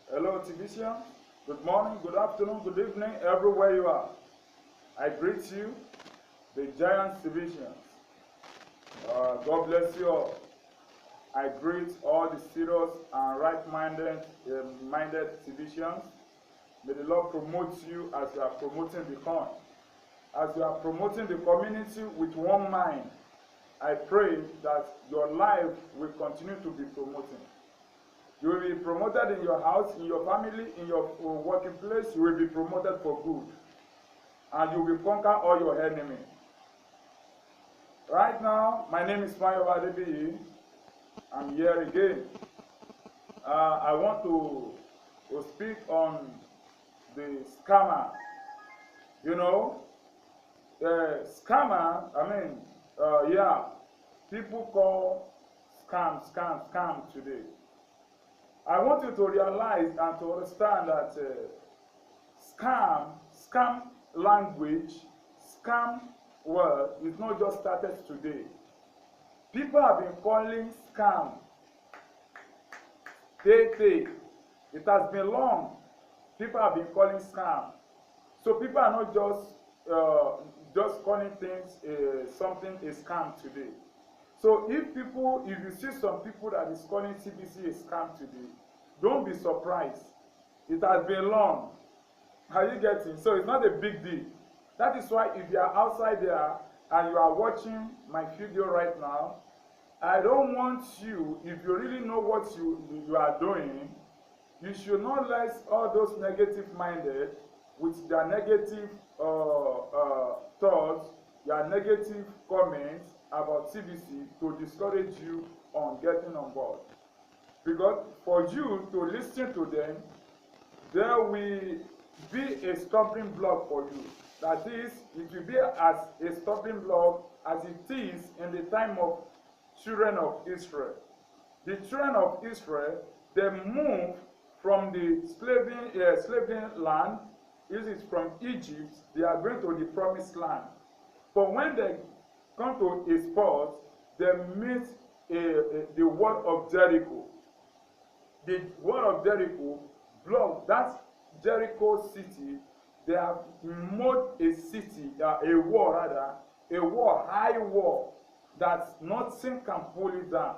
Hello, TBC. Good morning, good afternoon, good evening, everywhere you are. I greet you, the giant TBCians. God bless you all. I greet all the serious and right-minded minded TBCians. May the Lord promote you as you are promoting the coin. As you are promoting the community with one mind, I pray that your life will continue to be promoting. You will be promoted in your house, in your family, in your working place. You will be promoted for good. And you will conquer all your enemies. Right now, my name is Amb.Oluwamayowa. I'm here again. I want to speak on the scammer. You know, the scammer, people call scam today. I want you to realize and to understand that scam language, scam word is not just started today. People have been calling scam. It has been long. People have been calling scam. So people are not just calling things something a scam today. So if you see some people that is calling TBC a scam today, don't be surprised. It has been long. Are you getting? So it's not a big deal. That is why if you are outside there and you are watching my video right now, I don't want you, if you really know what you are doing, you should not let all those negative-minded with their negative thoughts, their negative comments about TBC to discourage you on getting on board. Because for you to listen to them, there will be a stumbling block for you. That is, it will be as a stumbling block as it is in the time of children of Israel. The children of Israel, they moved from the slaving land. This is from Egypt. They are going to the promised land. But when they come to a spot, they meet the wall of Jericho. The wall of Jericho blocked that Jericho city. They have made a city, a wall, high wall, that nothing can pull it down,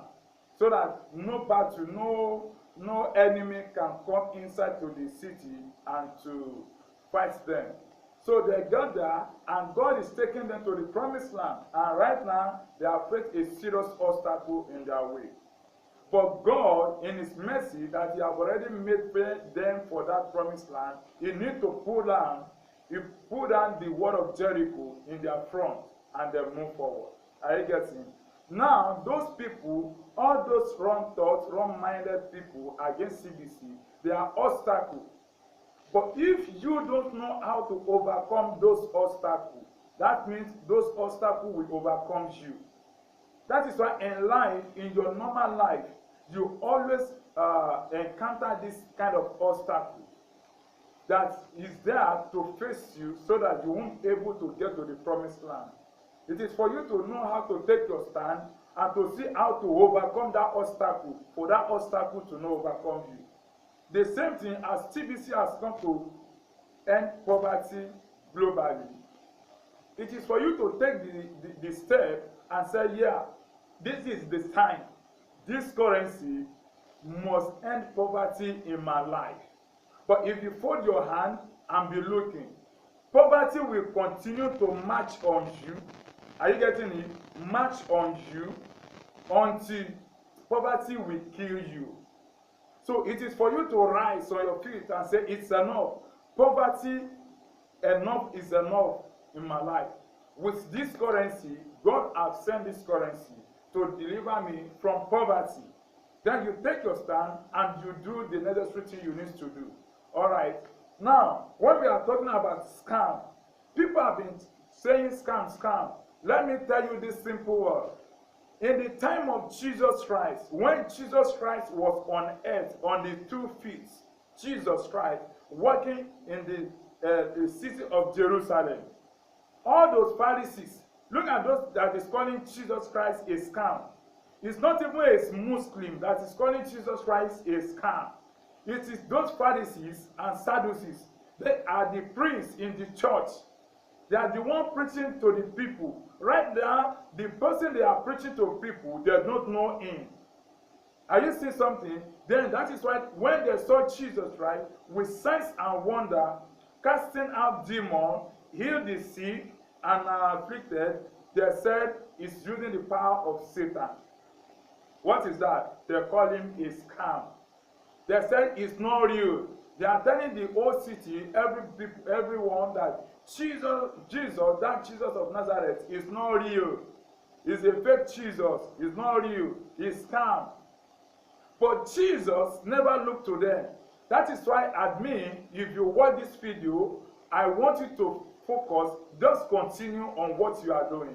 so that no battle, no enemy can come inside to the city and to fight them. So they got there, and God is taking them to the promised land. And right now, they have faced a serious obstacle in their way. But God, in His mercy, that He have already made them for that promised land, He need to pull down the wall of Jericho in their front, and they move forward. Are you getting? Now, those people, all those wrong thoughts, wrong-minded people against TBC, they are obstacles. But if you don't know how to overcome those obstacles, that means those obstacles will overcome you. That is why in life, in your normal life, you always encounter this kind of obstacle that is there to face you so that you won't be able to get to the promised land. It is for you to know how to take your stand and to see how to overcome that obstacle, for that obstacle to not overcome you. The same thing as TBC has come to end poverty globally. It is for you to take the step and say, yeah, this is the time. This currency must end poverty in my life. But if you fold your hand and be looking, poverty will continue to march on you. Are you getting it? March on you until poverty will kill you. So it is for you to rise on your feet and say, it's enough. Poverty, enough is enough in my life. With this currency, God has sent this currency to deliver me from poverty. Then you take your stand and you do the necessary thing you need to do. All right. Now, when we are talking about scam, people have been saying scam. Let me tell you this simple word. In the time of Jesus Christ, when Jesus Christ was on earth, on the 2 feet, Jesus Christ, walking in the city of Jerusalem, all those Pharisees, look at those that is calling Jesus Christ a scam. It's not even a Muslim that is calling Jesus Christ a scam. It is those Pharisees and Sadducees. They are the priests in the church. They are the one preaching to the people. Right now, the person they are preaching to people, they don't know him. Are you seeing something? Then that is why when they saw Jesus, right, with signs and wonder, casting out demons, healed the sick and afflicted, they said he's using the power of Satan. What is that? They call him a scam. They said it's not real. They are telling the whole city, everyone that Jesus, that Jesus of Nazareth is not real. It's a fake Jesus. It's not real. It's scam. But Jesus never looked to them. That is why, admin, if you watch this video, I want you to focus, just continue on what you are doing.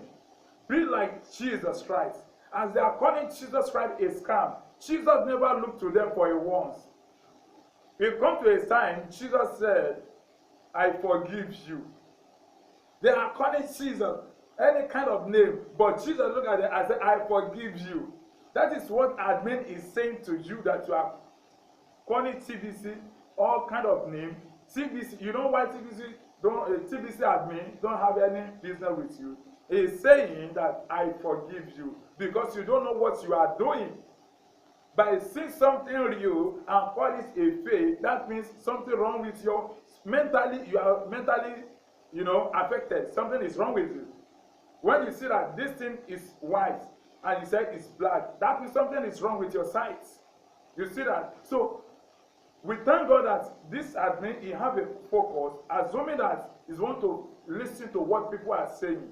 Be like Jesus Christ. As they are calling Jesus Christ a scam, Jesus never looked to them for a once. It come to a time, Jesus said, I forgive you. They are calling Jesus any kind of name, but Jesus looked at them and said, I forgive you. That is what admin is saying to you, that you are calling TBC all kind of name. TBC, you know why TBC admin don't have any business with you? He is saying that I forgive you because you don't know what you are doing. By seeing something real and call it a fake, that means something wrong with your mentally. You are mentally, affected. Something is wrong with you. When you see that this thing is white and you say it's black, that means something is wrong with your sight. You see that? So we thank God that this admin, he have a focus, assuming that he's want to listen to what people are saying.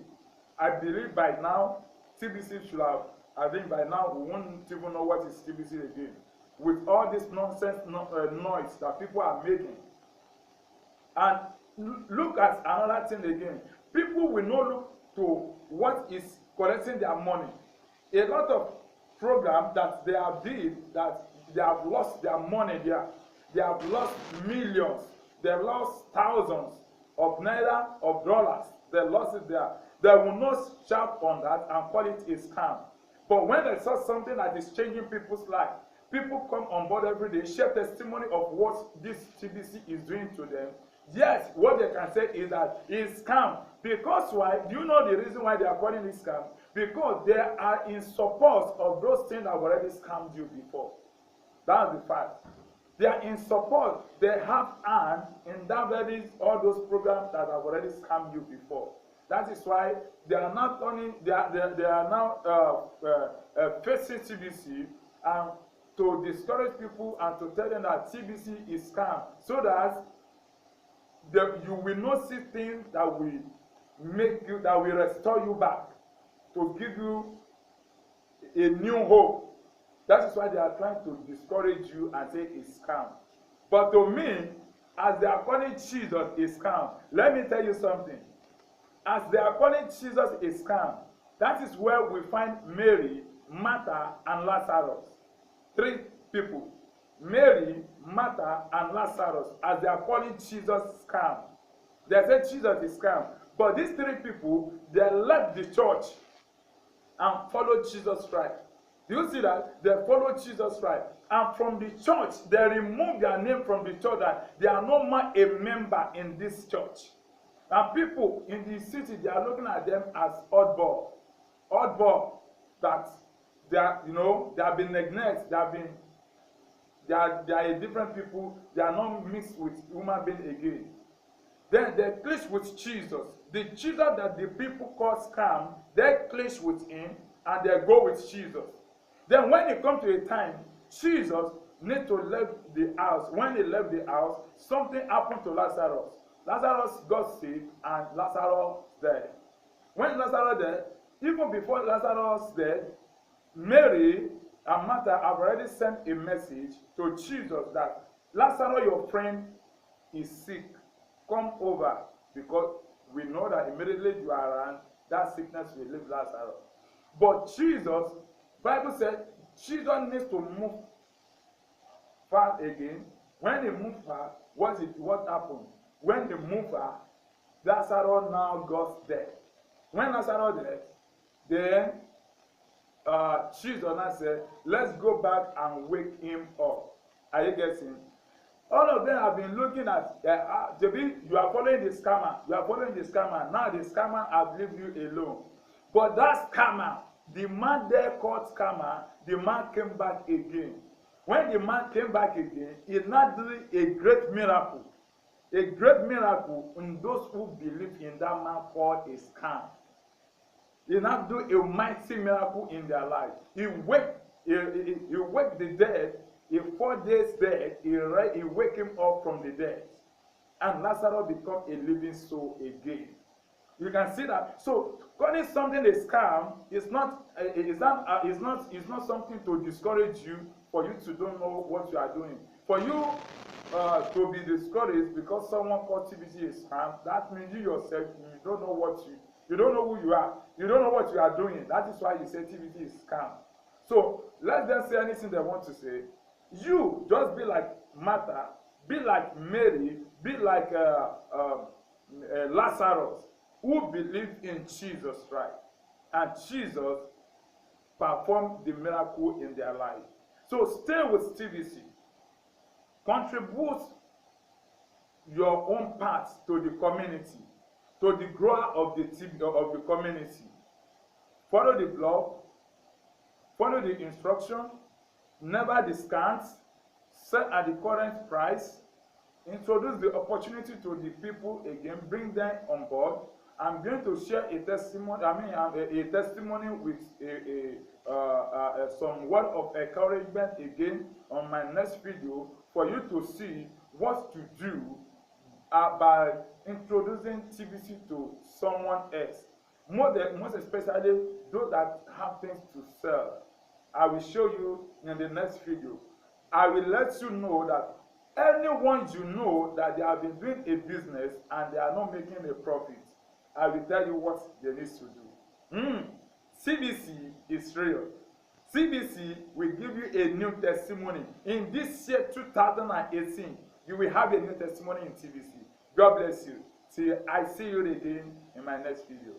I believe by now TBC should have. I think by now we won't even know what is TBC again. With all this nonsense noise that people are making. And look at another thing again. People will not look to what is collecting their money. A lot of programs that they have did, that they have lost their money there. They have lost millions. They have lost thousands of naira, of dollars. They lost it there. They will not shout on that and call it a scam. But when they saw something that is changing people's life, people come on board every day, share testimony of what this TBC is doing to them. Yes, what they can say is that it's scam. Because why? Do you know the reason why they are calling it scam? Because they are in support of those things that have already scammed you before. That's the fact. They are in support. They have hand in that very all those programs that have already scammed you before. That is why they are not turning. They are now facing TBC and to discourage people and to tell them that TBC is scam, so that you will not see things that will make you, that will restore you back, to give you a new hope. That is why they are trying to discourage you and say it's scam. But to me, as they are calling Jesus a scam, let me tell you something. As they are calling Jesus a scam, that is where we find Mary, Martha, and Lazarus. Three people. Mary, Martha, and Lazarus, as they are calling Jesus scam. They say Jesus is scam. But these three people, they left the church and followed Jesus Christ. Do you see that? They followed Jesus Christ. And from the church, they removed their name from the church, that they are no more a member in this church. And people in the city, they are looking at them as oddball. Oddball, that they are, they have been neglected, they are a different people, they are not mixed with human beings again. Then they clash with Jesus. The Jesus that the people call scam, they clash with him and they go with Jesus. Then when it comes to a time, Jesus needs to leave the house. When he left the house, something happened to Lazarus. Lazarus got sick and Lazarus died. When Lazarus died, even before Lazarus died, Mary and Martha have already sent a message to Jesus that Lazarus, your friend, is sick. Come over, because we know that immediately you are around, that sickness will leave Lazarus. But Jesus, Bible said, Jesus needs to move far again. When he moved far, what happened? When he moved far, Lazarus now got dead. When Lazarus died, then Jesus now said, let's go back and wake him up. Are you getting? All of them have been looking at, you are following the scammer, you are following the scammer. Now the scammer has left you alone. But that scammer, the man there called scammer, the man came back again. When the man came back again, he now did a great miracle. A great miracle in those who believe in that man called a scam. He now do a mighty miracle in their life. He wake the dead. In 4 days dead, he wake him up from the dead. And Lazarus become a living soul again. You can see that. So calling something a scam is not something to discourage you, for you to don't know what you are doing. For you to be discouraged because someone called TBC a scam, that means you yourself, you don't know you don't know who you are. You don't know what you are doing. That is why you say TBC is scam. So let them say anything they want to say. You just be like Martha, be like Mary, be like Lazarus, who believed in Jesus Christ, and Jesus performed the miracle in their life. So stay with TBC. Contribute your own part to the community, to the growth of the community. Follow the blog, follow the instruction, never discount, sell at the current price, introduce the opportunity to the people again, bring them on board. I'm going to share a testimony. A testimony with some word of encouragement again on my next video, for you to see what to do by introducing TBC to someone else. Most especially those that have things to sell. I will show you in the next video. I will let you know that anyone you know that they have been doing a business and they are not making a profit, I will tell you what they need to do. CBC is real. CBC will give you a new testimony. In this year 2018, you will have a new testimony in TBC. God bless you. I see you again in my next video.